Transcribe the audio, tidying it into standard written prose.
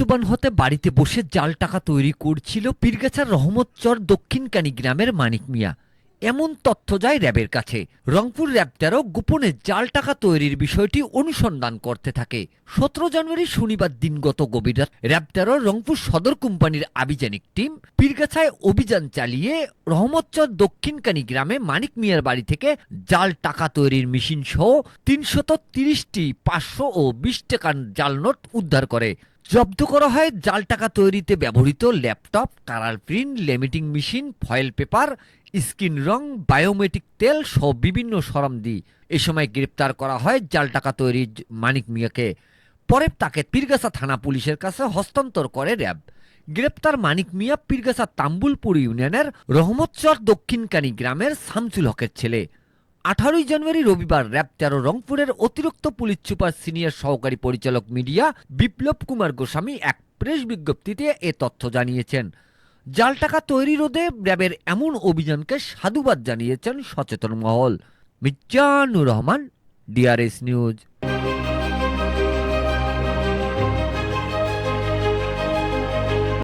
লাভবান হতে বাড়িতে বসে জাল টাকা তৈরি করছিল পীরগাছার রহমতচর দক্ষিণকানী গ্রামের মানিক মিয়া। এমন তথ্য যায় র্যাবের কাছে। রংপুর র্যাব ১৩ গোপনে জাল টাকা তৈরির বিষয়টি অনুসন্ধান করতে থাকে। ১৭ জানুয়ারি শনিবার দিনগত গভীর রাত র্যাব ১৩ রংপুর সদর কোম্পানির আভিযানিক টিম পীরগাছায় অভিযান চালিয়ে রহমতচর দক্ষিণকানী গ্রামে মানিক মিয়ার বাড়ি থেকে জাল টাকা তৈরির মেশিন সহ ৩৩০টি ৫০০ ও ২০ টাকার জাল নোট উদ্ধার করে। জব্দ করা হয় জাল টাকা তৈরিতে ব্যবহৃত laptop, colour print, laminating machine, foil paper, screen রং, বায়োমেট্রিক তেল সহ বিভিন্ন সরঞ্জাম। এ সময় গ্রেপ্তার করা হয় জাল টাকা তৈরির মানিক মিয়াকে। পরে তাকে পীরগাছা থানা পুলিশের কাছে হস্তান্তর করে র্যাব। গ্রেপ্তার মানিক মিয়া পীরগাছা তাম্বুলপুর ইউনিয়নের রহমতচর দক্ষিণকানী গ্রামের শামসুল হকের ছেলে। ১৮ জানুয়ারি রবিবার র্যাব ১৩ রংপুরের অতিরিক্ত পুলিশ সুপার সিনিয়র সহকারী পরিচালক মিডিয়া বিপ্লব কুমার গোস্বামী এক প্রেস বিজ্ঞপ্তিতে এ তথ্য জানিয়েছেন। জাল টাকা তৈরি রোধে র্যাবের এমন অভিযানকে সাধুবাদ জানিয়েছেন সচেতন মহল। Mizanur Rahman, DRS news.